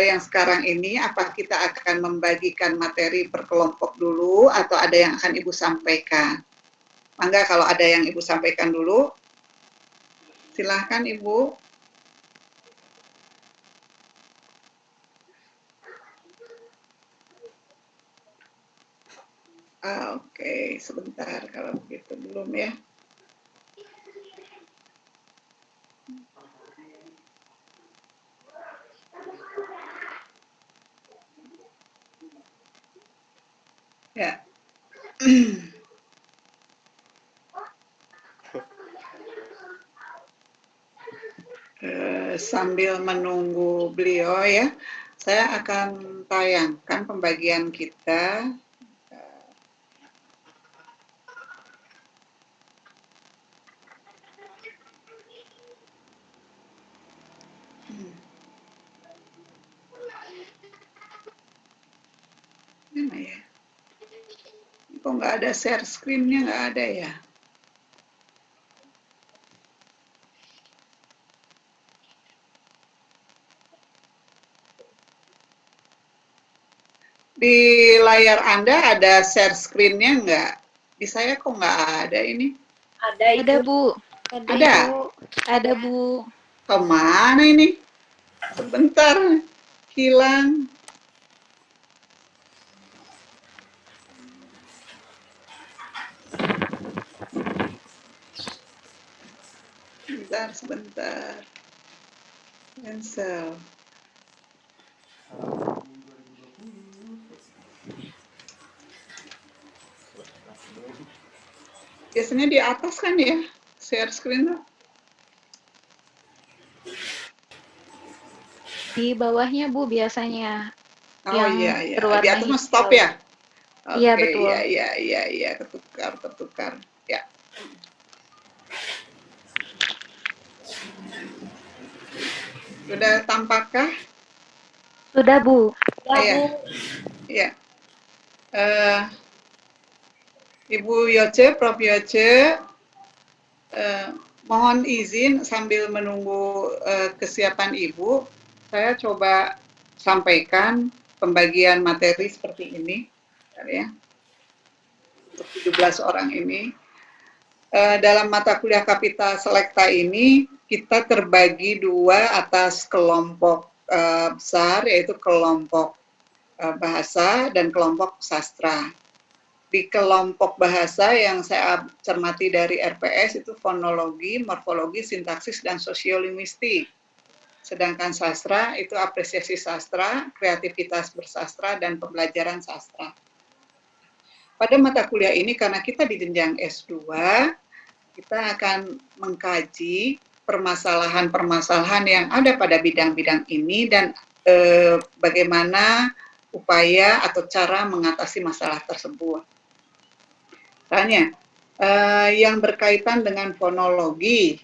yang sekarang ini, apa kita akan membagikan materi per kelompok dulu atau ada yang akan Ibu sampaikan? Mangga kalau ada yang Ibu sampaikan dulu, silahkan Ibu. Oke, sebentar kalau begitu belum ya. Ya. Sambil menunggu beliau ya, saya akan tayangkan pembagian kita. Mana ya? Kok nggak ada share screen-nya, nggak ada ya? Di layar Anda ada share screen-nya nggak? Di saya kok nggak ada ini? Ada Bu. Ada? Ada Bu. Kemana ini? Sebentar, hilang. Sebentar. Cancel. Biasanya di atas kan ya, share screen tuh. Di bawahnya Bu biasanya. Oh Yang iya, iya. Di berwarna atas mah stop hijau. ya? Iya Oke, betul. iya, ketukar. Ya. Sudah tampakkah? Sudah Bu. Iya. Ibu Yoce, Prof. Yoce, mohon izin sambil menunggu kesiapan Ibu, saya coba sampaikan pembagian materi seperti ini, ya, untuk 17 orang ini. Dalam mata kuliah Kapita Selekta ini, kita terbagi dua atas kelompok besar, yaitu kelompok bahasa dan kelompok sastra. Di kelompok bahasa yang saya cermati dari RPS itu fonologi, morfologi, sintaksis, dan sosiolinguistik. Sedangkan sastra itu apresiasi sastra, kreativitas bersastra, dan pembelajaran sastra. Pada mata kuliah ini karena kita di jenjang S2, kita akan mengkaji permasalahan-permasalahan yang ada pada bidang-bidang ini dan bagaimana upaya atau cara mengatasi masalah tersebut. Misalnya, yang berkaitan dengan fonologi,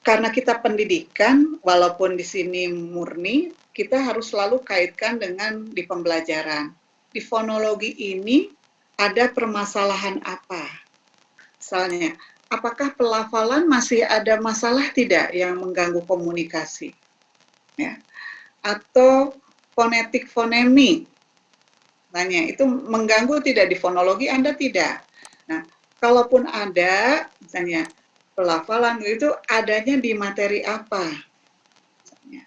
karena kita pendidikan, walaupun di sini murni, kita harus selalu kaitkan dengan di pembelajaran. Di fonologi ini ada permasalahan apa? Misalnya, apakah pelafalan masih ada masalah tidak yang mengganggu komunikasi? Ya. Atau fonetik fonemi, tanya, itu mengganggu tidak di fonologi Anda tidak? Nah, kalaupun ada, misalnya pelafalan itu adanya di materi apa? Misalnya,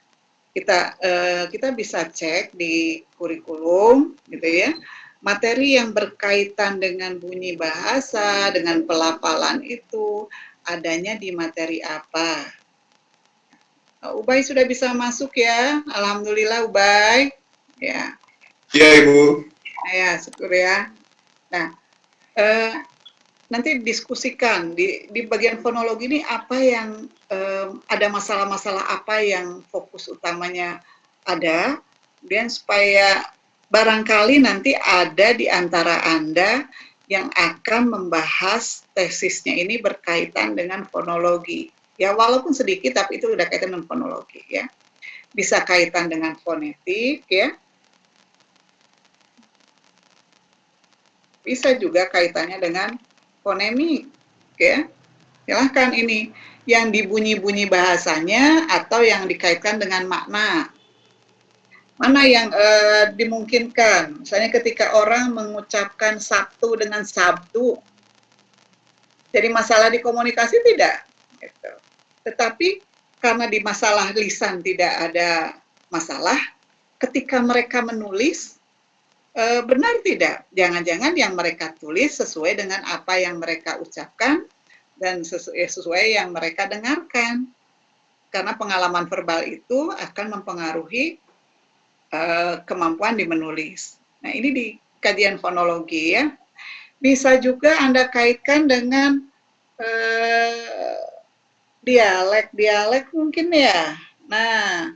kita bisa cek di kurikulum, gitu ya. Materi yang berkaitan dengan bunyi bahasa, dengan pelafalan itu adanya di materi apa? Ubay sudah bisa masuk ya, alhamdulillah Ubay. Ya. Iya Ibu. Ya, syukur ya. Nah, nanti diskusikan di bagian fonologi ini apa yang ada masalah-masalah apa yang fokus utamanya ada, dan supaya barangkali nanti ada di antara Anda yang akan membahas tesisnya ini berkaitan dengan fonologi. Ya, walaupun sedikit tapi itu udah kaitan dengan fonologi ya. Bisa kaitan dengan fonetik ya. Bisa juga kaitannya dengan fonemik ya. Silahkan ini yang dibunyi-bunyi bahasanya atau yang dikaitkan dengan makna. Mana yang dimungkinkan? Misalnya ketika orang mengucapkan Sabtu dengan Sabtu, jadi masalah di komunikasi tidak. Gitu. Tetapi karena di masalah lisan tidak ada masalah, ketika mereka menulis, benar tidak? Jangan-jangan yang mereka tulis sesuai dengan apa yang mereka ucapkan dan sesuai yang mereka dengarkan. Karena pengalaman verbal itu akan mempengaruhi kemampuan di menulis. Nah, ini di kajian fonologi ya. Bisa juga Anda kaitkan dengan dialek mungkin ya. Nah,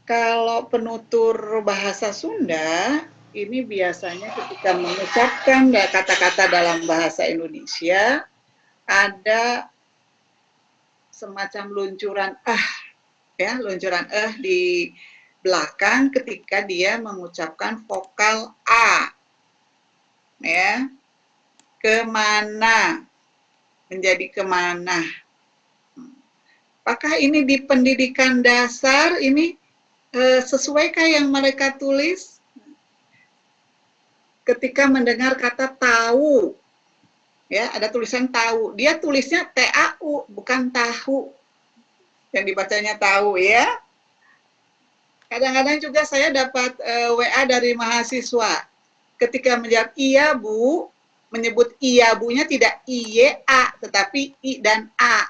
kalau penutur bahasa Sunda, ini biasanya ketika mengucapkan kata-kata dalam bahasa Indonesia, ada semacam luncuran ya, luncuran di belakang ketika dia mengucapkan vokal A, ya, kemana, menjadi kemana. Apakah ini di pendidikan dasar ini sesuaikah yang mereka tulis? Ketika mendengar kata tahu, ya ada tulisan tahu, dia tulisnya TAU bukan tahu, yang dibacanya tahu ya. Kadang-kadang juga saya dapat WA dari mahasiswa, ketika menjawab iya bu, menyebut iya bunya tidak IYA, tetapi I dan A.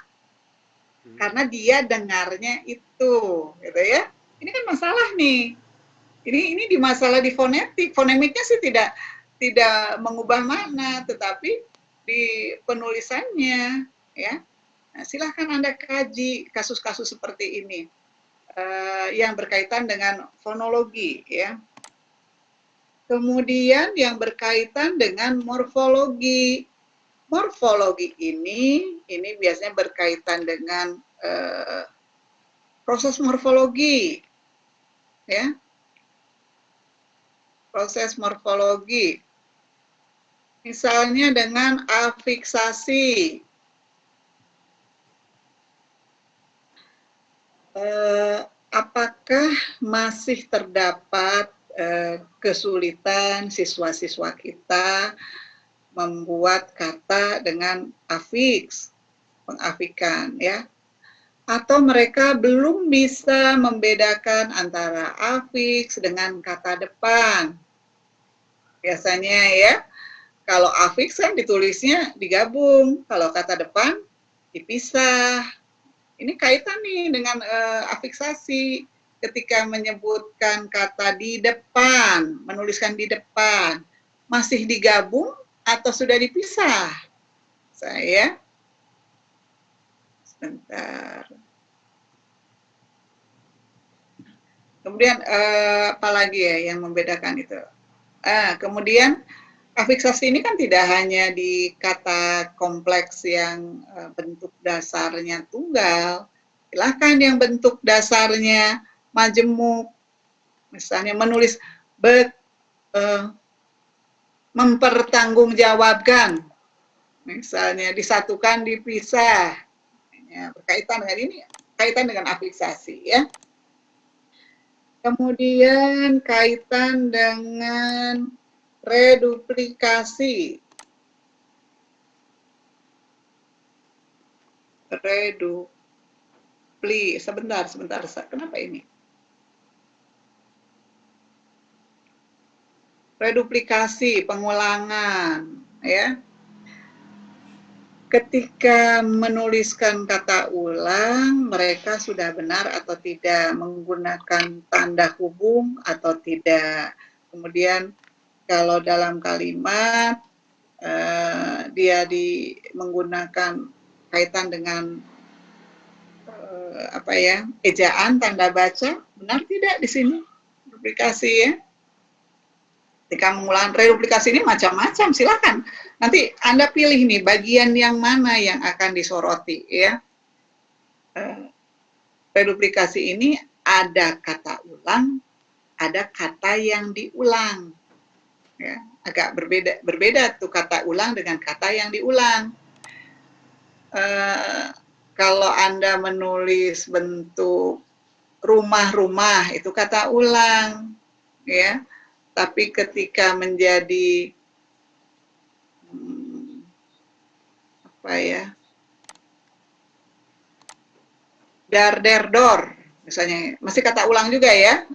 Karena dia dengarnya itu, gitu ya. Ini kan masalah nih. Ini di masalah di fonetik. Fonemiknya sih tidak mengubah makna, tetapi di penulisannya, ya. Nah, silahkan Anda kaji kasus-kasus seperti ini yang berkaitan dengan fonologi, ya. Kemudian yang berkaitan dengan morfologi. Morfologi ini biasanya berkaitan dengan proses morfologi, ya. Proses morfologi. Misalnya dengan afiksasi. Apakah masih terdapat kesulitan siswa-siswa kita membuat kata dengan afiks, pengafikan ya, atau mereka belum bisa membedakan antara afiks dengan kata depan. Biasanya ya, kalau afiks kan ditulisnya digabung, kalau kata depan dipisah. Ini kaitan nih dengan afiksasi. Ketika menyebutkan kata di depan, menuliskan di depan, masih digabung atau sudah dipisah? Saya, sebentar. Kemudian apa lagi ya yang membedakan itu? Kemudian afiksasi ini kan tidak hanya di kata kompleks yang bentuk dasarnya tunggal, silahkan yang bentuk dasarnya majemuk, misalnya menulis mempertanggungjawabkan, misalnya disatukan, dipisah, ya, berkaitan dengan ini, kaitan dengan afiksasi ya. Kemudian kaitan dengan reduplikasi. Sebentar, kenapa ini? Reduplikasi, pengulangan, ya. Ketika menuliskan kata ulang, mereka sudah benar atau tidak, menggunakan tanda hubung atau tidak. Kemudian kalau dalam kalimat dia menggunakan kaitan dengan ejaan, tanda baca, benar tidak di sini? Reduplikasi ya. Ketika mengulang reduplikasi ini macam-macam, silakan. Nanti Anda pilih nih bagian yang mana yang akan disoroti ya. Reduplikasi ini ada kata ulang, ada kata yang diulang. Ya, agak berbeda tuh kata ulang dengan kata yang diulang. eh, kalau Anda menulis bentuk rumah-rumah itu kata ulang, ya. Tapi ketika menjadi apa ya, dar der dor misalnya, masih kata ulang juga ya,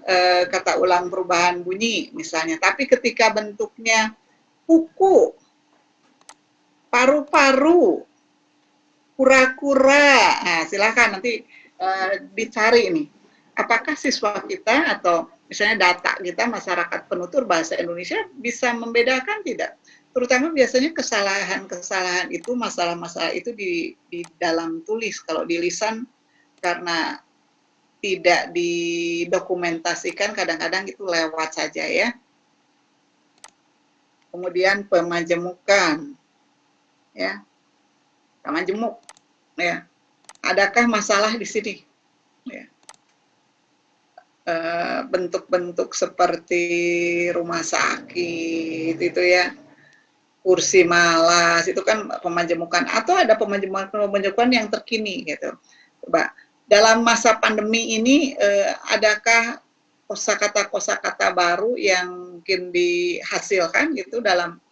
kata ulang perubahan bunyi misalnya. Tapi ketika bentuknya kuku, paru-paru, kura-kura, nah silakan nanti dicari ini. Apakah siswa kita atau misalnya data kita masyarakat penutur bahasa Indonesia bisa membedakan tidak? Terutama biasanya kesalahan-kesalahan itu, masalah-masalah itu di dalam tulis. Kalau di lisan karena tidak didokumentasikan, kadang-kadang itu lewat saja ya. Kemudian pemajemukan, ya, pemajemuk, ya. Adakah masalah di sini? Ya. Bentuk-bentuk seperti rumah sakit itu ya, kursi malas itu kan pemajemukan, atau ada pemajemukan yang terkini gitu. Coba dalam masa pandemi ini adakah kosakata baru yang mungkin dihasilkan gitu dalam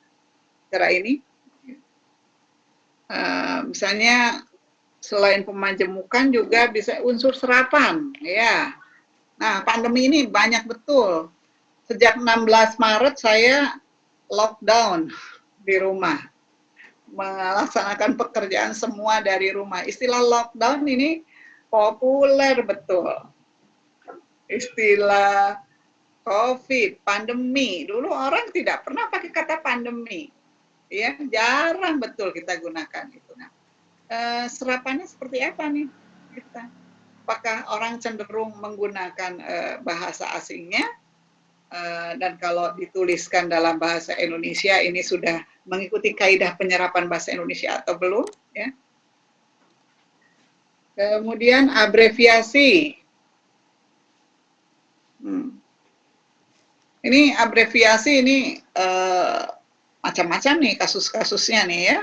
cara ini? Misalnya selain pemajemukan juga bisa unsur serapan, ya. Nah, pandemi ini banyak betul. Sejak 16 Maret saya lockdown di rumah, melaksanakan pekerjaan semua dari rumah. Istilah lockdown ini populer betul. Istilah COVID, pandemi. Dulu orang tidak pernah pakai kata pandemi. Ya, jarang betul kita gunakan itu. Nah, serapannya seperti apa nih kita? Apakah orang cenderung menggunakan bahasa asingnya, dan kalau dituliskan dalam bahasa Indonesia ini sudah mengikuti kaidah penyerapan bahasa Indonesia atau belum, ya. Kemudian abreviasi. Ini abreviasi ini macam-macam nih kasus-kasusnya nih ya.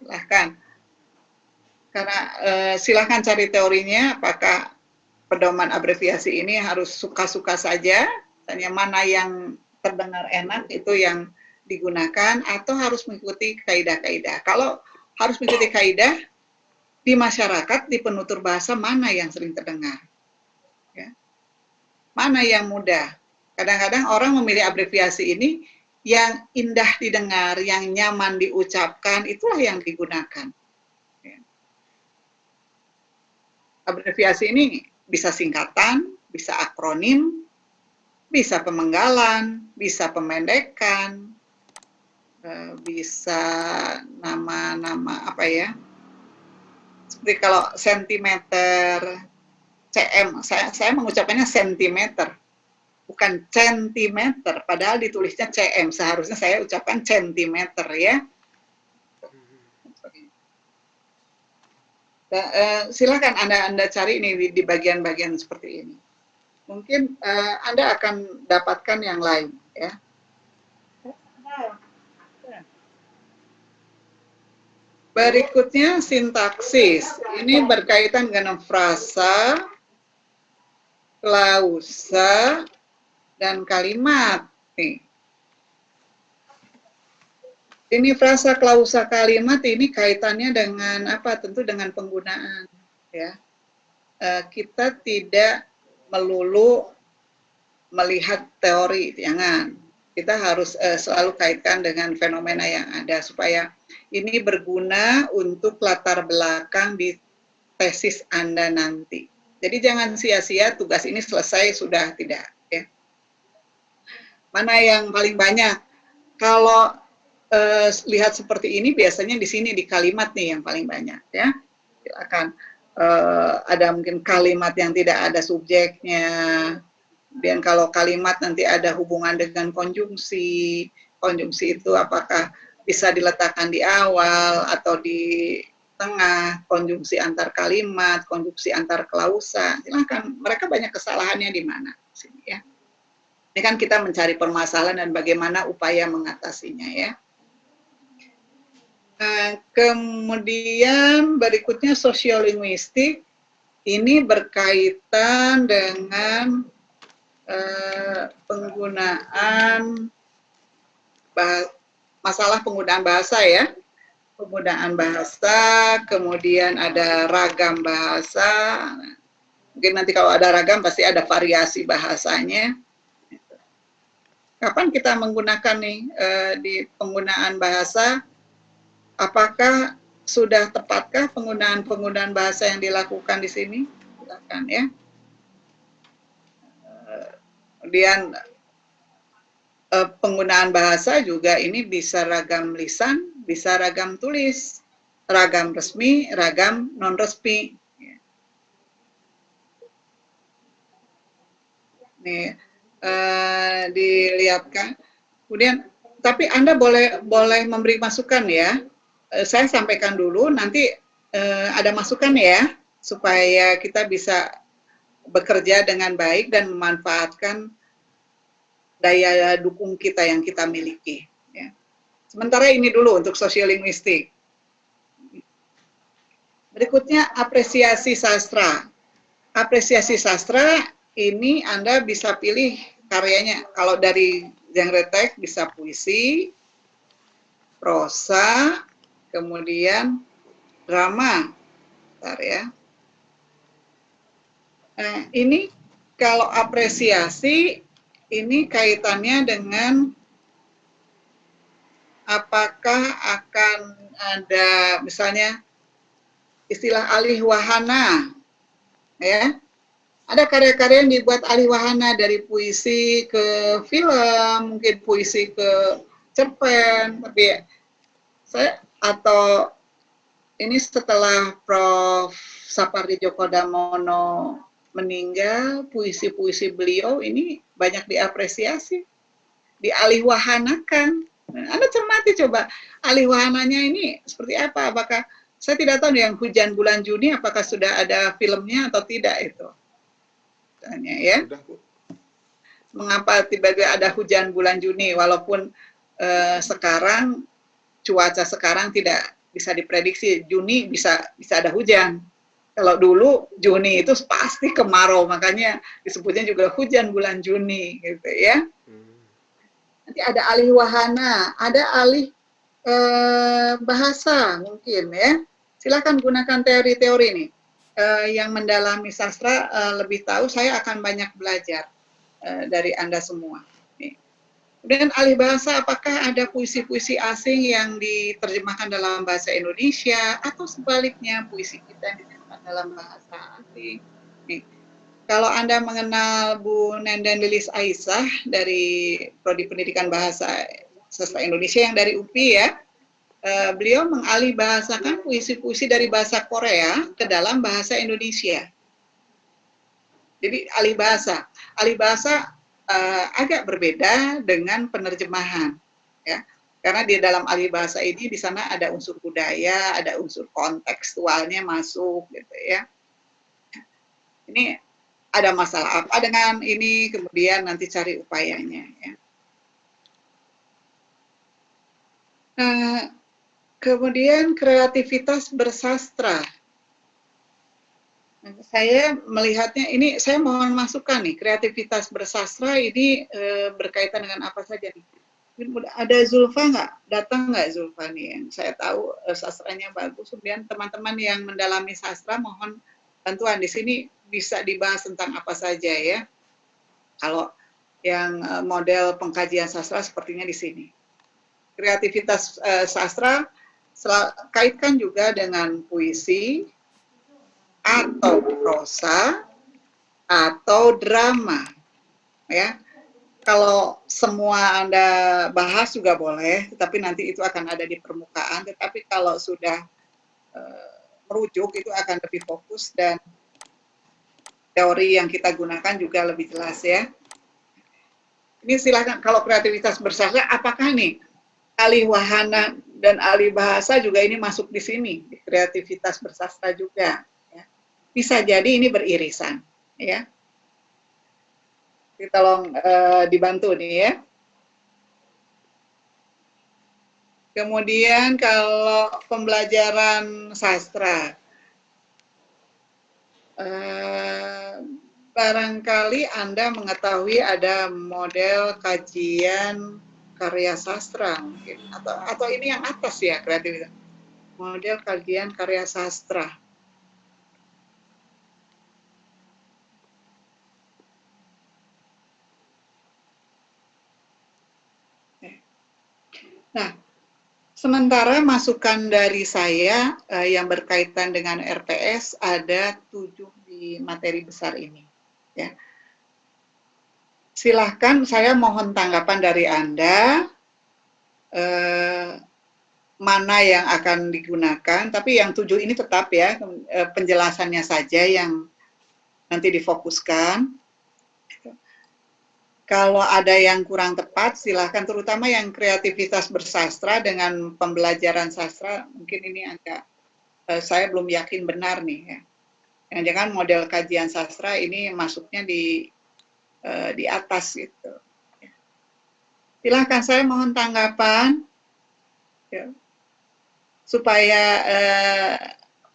Silahkan. Karena silahkan cari teorinya, apakah pedoman abreviasi ini harus suka-suka saja, misalnya mana yang terdengar enak itu yang digunakan, atau harus mengikuti kaidah-kaidah. Kalau harus mengikuti kaidah, di masyarakat, di penutur bahasa, mana yang sering terdengar? Ya. Mana yang mudah? Kadang-kadang orang memilih abreviasi ini, yang indah didengar, yang nyaman diucapkan, itulah yang digunakan. Ya. Abreviasi ini bisa singkatan, bisa akronim, bisa pemenggalan, bisa pemendekan, bisa nama-nama apa ya, seperti kalau sentimeter, cm, saya mengucapkannya sentimeter, bukan centimeter, padahal ditulisnya cm, seharusnya saya ucapkan centimeter ya. Silakan Anda cari ini di bagian-bagian seperti ini. Mungkin Anda akan dapatkan yang lain ya. Berikutnya sintaksis. Ini berkaitan dengan frasa, klausa, dan kalimat. Nih. Ini frasa, klausa, kalimat ini kaitannya dengan apa? Tentu dengan penggunaan. Ya. Kita tidak melulu melihat teori, jangan. Kita harus selalu kaitkan dengan fenomena yang ada supaya ini berguna untuk latar belakang di tesis Anda nanti. Jadi jangan sia-sia tugas ini selesai sudah tidak. Ya. Mana yang paling banyak? Kalau lihat seperti ini biasanya di sini di kalimat nih yang paling banyak. Ya, silakan. Ada mungkin kalimat yang tidak ada subjeknya. Dan kalau kalimat nanti ada hubungan dengan konjungsi. Konjungsi itu apakah bisa diletakkan di awal atau di tengah, konjungsi antar kalimat, konjungsi antar klausa. Silakan, mereka banyak kesalahannya di mana sini ya. Ini kan kita mencari permasalahan dan bagaimana upaya mengatasinya ya. Kemudian berikutnya sosiolinguistik, ini berkaitan dengan penggunaan masalah penggunaan bahasa ya, penggunaan bahasa, kemudian ada ragam bahasa. Mungkin nanti kalau ada ragam pasti ada variasi bahasanya. Kapan kita menggunakan nih di penggunaan bahasa? Apakah sudah tepatkah penggunaan bahasa yang dilakukan di sini? Silakan ya. Kemudian penggunaan bahasa juga ini bisa ragam lisan, bisa ragam tulis, ragam resmi, ragam non-resmi. Nih, dilihatkan. Kemudian, tapi Anda boleh memberi masukan ya. Saya sampaikan dulu, nanti ada masukan ya, supaya kita bisa bekerja dengan baik dan memanfaatkan daya dukung kita yang kita miliki. Ya. Sementara ini dulu untuk sosiolinguistik. Berikutnya apresiasi sastra. Apresiasi sastra ini Anda bisa pilih karyanya. Kalau dari genre teks bisa puisi, prosa, kemudian drama. Bentar ya. Nah, ini kalau apresiasi ini kaitannya dengan apakah akan ada misalnya istilah alih wahana ya. Ada karya-karya yang dibuat alih wahana dari puisi ke film, mungkin puisi ke cerpen, tapi saya atau ini setelah Prof. Sapardi Djoko Damono meninggal, puisi-puisi beliau ini banyak diapresiasi, dialihwahanakan. Anda cermati coba, alihwahananya ini seperti apa? Apakah saya tidak tahu yang Hujan Bulan Juni apakah sudah ada filmnya atau tidak itu. Tanya ya. Sudah, Bu. Mengapa tiba-tiba ada Hujan Bulan Juni walaupun sekarang cuaca sekarang tidak bisa diprediksi, Juni bisa ada hujan. Kalau dulu Juni itu pasti kemarau, makanya disebutnya juga hujan bulan Juni gitu ya. Nanti ada alih wahana, ada alih bahasa mungkin ya. Silakan gunakan teori-teori ini. Yang mendalami sastra lebih tahu, saya akan banyak belajar dari Anda semua. Kemudian alih bahasa, apakah ada puisi-puisi asing yang diterjemahkan dalam bahasa Indonesia atau sebaliknya puisi kita yang diterjemahkan dalam bahasa asing. Nih, kalau Anda mengenal Bu Nenden Lilis Aisyah dari Prodi Pendidikan Bahasa Sastra Indonesia yang dari UPI ya, beliau mengalih bahasakan puisi-puisi dari bahasa Korea ke dalam bahasa Indonesia. Jadi alih bahasa agak berbeda dengan penerjemahan, ya. Karena di dalam alih bahasa ini di sana ada unsur budaya, ada unsur kontekstualnya masuk, gitu ya. Ini ada masalah apa dengan ini, kemudian nanti cari upayanya, ya. Kemudian kreativitas bersastra. Saya melihatnya ini, saya mohon masukan nih, kreativitas bersastra ini berkaitan dengan apa saja nih? Ada Zulfa nggak? Datang nggak Zulfa nih? Yang saya tahu sastranya bagus. Kemudian teman-teman yang mendalami sastra mohon bantuan. Di sini bisa dibahas tentang apa saja ya. Kalau yang model pengkajian sastra sepertinya di sini. Kreativitas sastra kaitkan juga dengan puisi, atau prosa, atau drama, ya. Kalau semua Anda bahas juga boleh, tetapi nanti itu akan ada di permukaan. Tetapi kalau sudah merujuk, itu akan lebih fokus dan teori yang kita gunakan juga lebih jelas ya. Ini silakan, kalau kreativitas bersastra, apakah nih alih wahana dan alih bahasa juga ini masuk di sini, di kreativitas bersastra juga. Bisa jadi ini beririsan, ya. Jadi tolong dibantu nih ya. Kemudian kalau pembelajaran sastra, barangkali Anda mengetahui ada model kajian karya sastra mungkin, atau ini yang atas ya kreativitas. Model kajian karya sastra. Nah, sementara masukan dari saya yang berkaitan dengan RPS ada 7 di materi besar ini. Ya. Silahkan, saya mohon tanggapan dari Anda, mana yang akan digunakan, tapi yang 7 ini tetap ya, penjelasannya saja yang nanti difokuskan. Kalau ada yang kurang tepat, silahkan, terutama yang kreativitas bersastra dengan pembelajaran sastra, mungkin ini agak, saya belum yakin benar nih ya. Jangan model kajian sastra ini masuknya di atas gitu. Silahkan, saya mohon tanggapan ya, supaya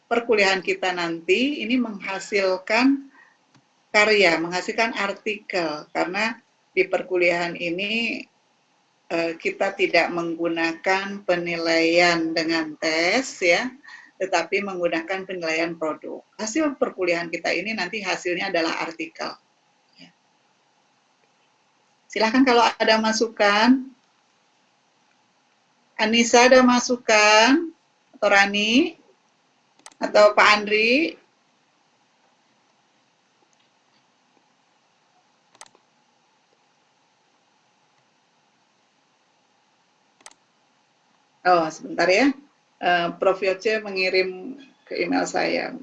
perkuliahan kita nanti ini menghasilkan karya, menghasilkan artikel, karena di perkuliahan ini kita tidak menggunakan penilaian dengan tes ya, tetapi menggunakan penilaian produk. Hasil perkuliahan kita ini nanti hasilnya adalah artikel. Silahkan kalau ada masukan. Anissa ada masukan? Atau Rani? Atau Pak Andri? Oh, sebentar ya. Prof. Yoce mengirim ke email saya.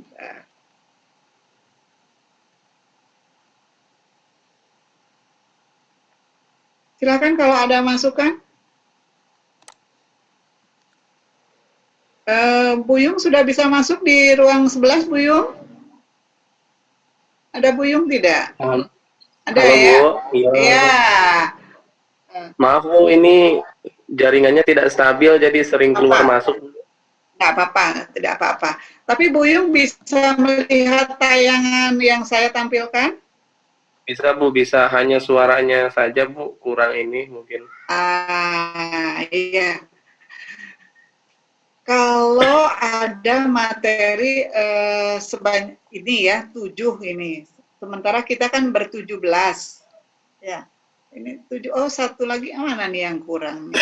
Silakan kalau ada masukan. Buyung sudah bisa masuk di ruang 11, Buyung? Ada Buyung tidak? Ada halo, ya? Bu. Iya. Ya. Maaf, Bu, ini jaringannya tidak stabil, jadi sering keluar masuk. Tidak apa-apa, tidak apa-apa. Tapi Buyung bisa melihat tayangan yang saya tampilkan? Bisa, Bu, bisa. Hanya suaranya saja, Bu. Kurang ini mungkin. Iya. Kalau ada materi sebanyak ini ya, 7 ini. Sementara kita kan ber-17. Ya. Ini 7. Oh, satu lagi mana nih yang kurang?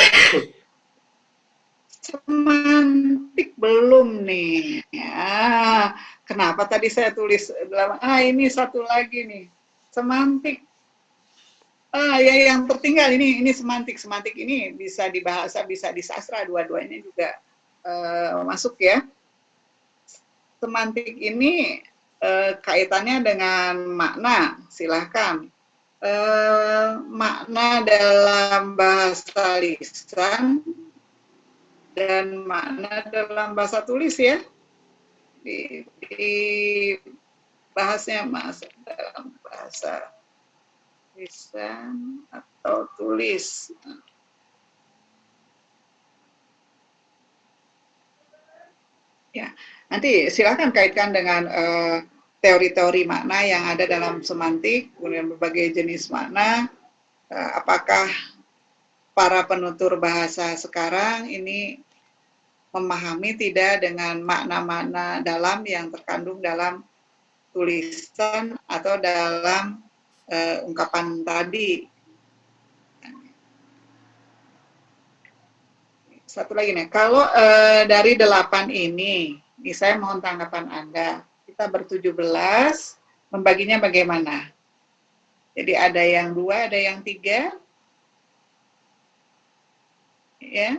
Semantik belum nih. Ya. Kenapa tadi saya tulis ini satu lagi nih. Semantik. Ya, yang tertinggal ini semantik. Semantik ini bisa di bahasa, bisa di sastra, dua-duanya juga masuk ya. Semantik ini kaitannya dengan makna, silahkan. Makna dalam bahasa lisan dan makna dalam bahasa tulis ya. Di bahasnya Mas dalam bahasa lisan atau tulis. Ya, nanti silakan kaitkan dengan teori-teori makna yang ada dalam semantik, kemudian berbagai jenis makna. Apakah para penutur bahasa sekarang ini memahami tidak dengan makna-makna dalam yang terkandung dalam tulisan atau dalam ungkapan tadi. Satu lagi nih, kalau dari 8 ini saya mohon tanggapan Anda. Kita ber-17, membaginya bagaimana? Jadi ada yang 2, ada yang 3. Ya.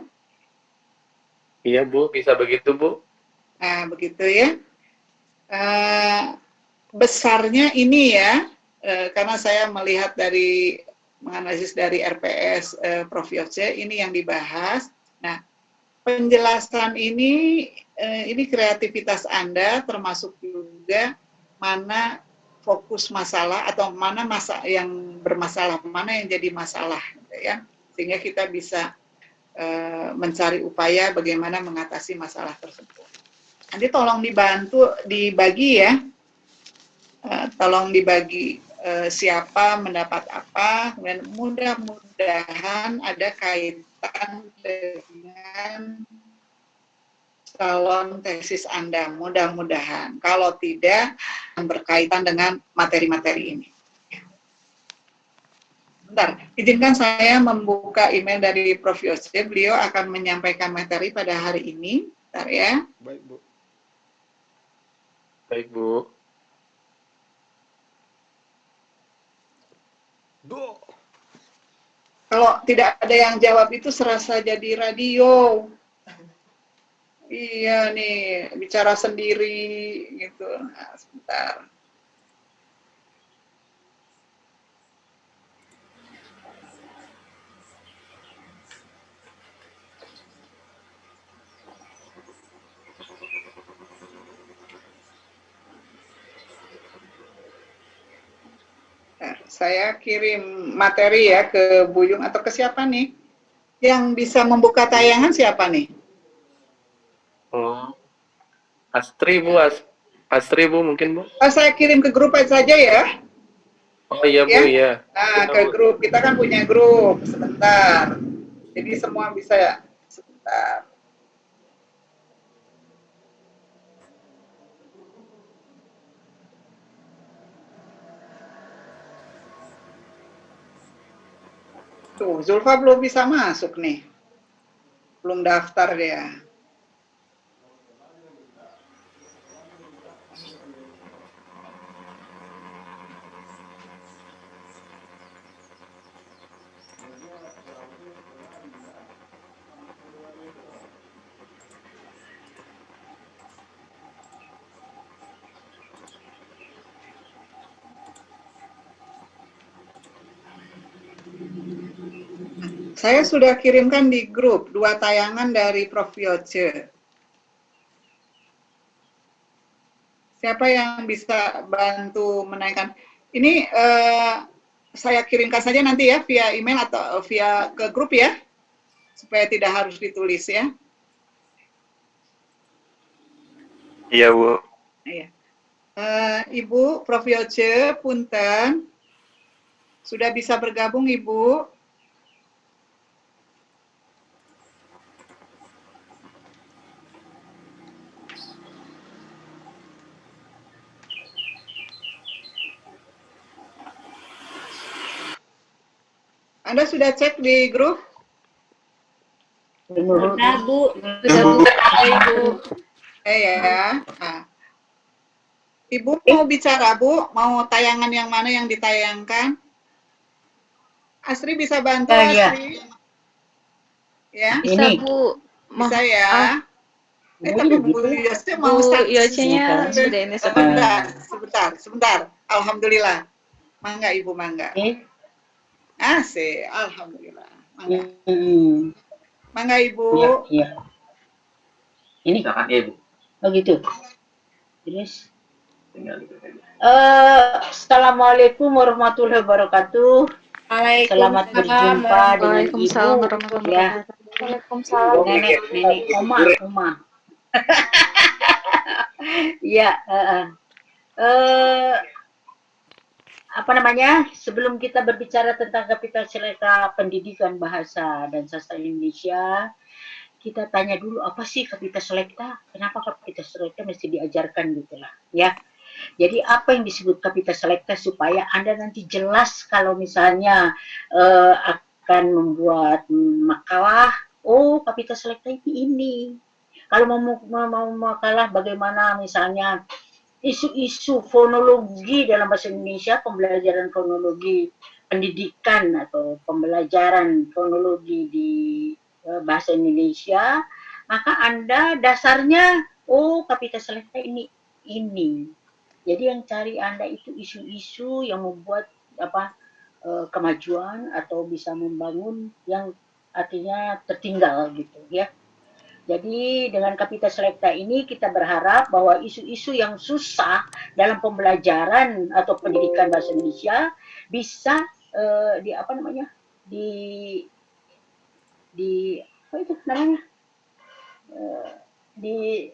Iya, Bu, bisa begitu, Bu. Nah, begitu ya. Besarnya ini ya, karena saya melihat dari menganalisis dari RPS Prof. Yoce, ini yang dibahas. Nah, penjelasan ini kreativitas Anda, termasuk juga mana fokus masalah atau mana yang bermasalah, mana yang jadi masalah, gitu ya, sehingga kita bisa mencari upaya bagaimana mengatasi masalah tersebut. Nanti tolong dibantu, dibagi ya, tolong dibagi siapa mendapat apa, dan mudah-mudahan ada kaitan dengan calon tesis Anda, mudah-mudahan. Kalau tidak, berkaitan dengan materi-materi ini. Bentar, izinkan saya membuka email dari Prof. Yose. Beliau akan menyampaikan materi pada hari ini. Bentar ya. Baik, Bu. Baik, Bu. Bu. Kalau tidak ada yang jawab itu serasa jadi radio. Iya nih, bicara sendiri gitu. Nah, sebentar. Nah, saya kirim materi ya ke Buyung atau ke siapa nih? Yang bisa membuka tayangan siapa nih? Oh. Astri, Bu. Astri, Bu, mungkin, Bu. Saya kirim ke grup saja ya. Oh iya, Bu, Ya. iya. Nah, Kita, ke Bu. grup. Kita kan punya grup. Sebentar. Jadi semua bisa ya. Sebentar. Tuh, Zulfa belum bisa masuk nih. Belum daftar dia. Saya sudah kirimkan di grup 2 tayangan dari Prof. Yoce. Siapa yang bisa bantu menaikkan? Ini saya kirimkan saja nanti ya via email atau via ke grup ya, supaya tidak harus ditulis ya. Iya, Bu. Iya. Ibu Prof. Yoce, punten, sudah bisa bergabung Ibu? Anda sudah cek di grup? Sudah, Bu. Sudah, Bu. Ibu. Ya. Nah, Ibu mau bicara, Bu? Mau tayangan yang mana yang ditayangkan? Asri bisa bantu, Asri? Ya, Bisa, Bu. bisa ya. Tapi Bu Yose Bu mau Yoce-nya sudah ini sebentar. Alhamdulillah. Mangga Ibu, mangga. Asik, alhamdulillah. Mangga. Mangga Ibu. Iya. Ini kapan ya, Bu? Oh gitu. Terus. Assalamualaikum warahmatullahi wabarakatuh. Selamat berjumpa dengan Waalaikumsalam Ibu. warahmatullahi Ya, wabarakatuh. Waalaikumsalam. nenek, Oma. Iya. Apa namanya? Sebelum kita berbicara tentang kapital seleka pendidikan bahasa dan sastra Indonesia, kita tanya dulu apa sih kapital selekta? Kenapa kapital selekta mesti diajarkan gitu lah, ya. Jadi apa yang disebut kapital selekta supaya Anda nanti jelas kalau misalnya akan membuat makalah, oh kapital selekta ini. Kalau mau makalah bagaimana misalnya isu-isu fonologi dalam bahasa Indonesia, pembelajaran fonologi pendidikan atau pembelajaran fonologi di bahasa Indonesia, maka Anda dasarnya, oh kapital selekta ini. Jadi yang cari Anda itu isu-isu yang membuat kemajuan atau bisa membangun yang artinya tertinggal gitu ya. Jadi dengan kapital selekta ini kita berharap bahwa isu-isu yang susah dalam pembelajaran atau pendidikan bahasa Indonesia bisa apa itu namanya, di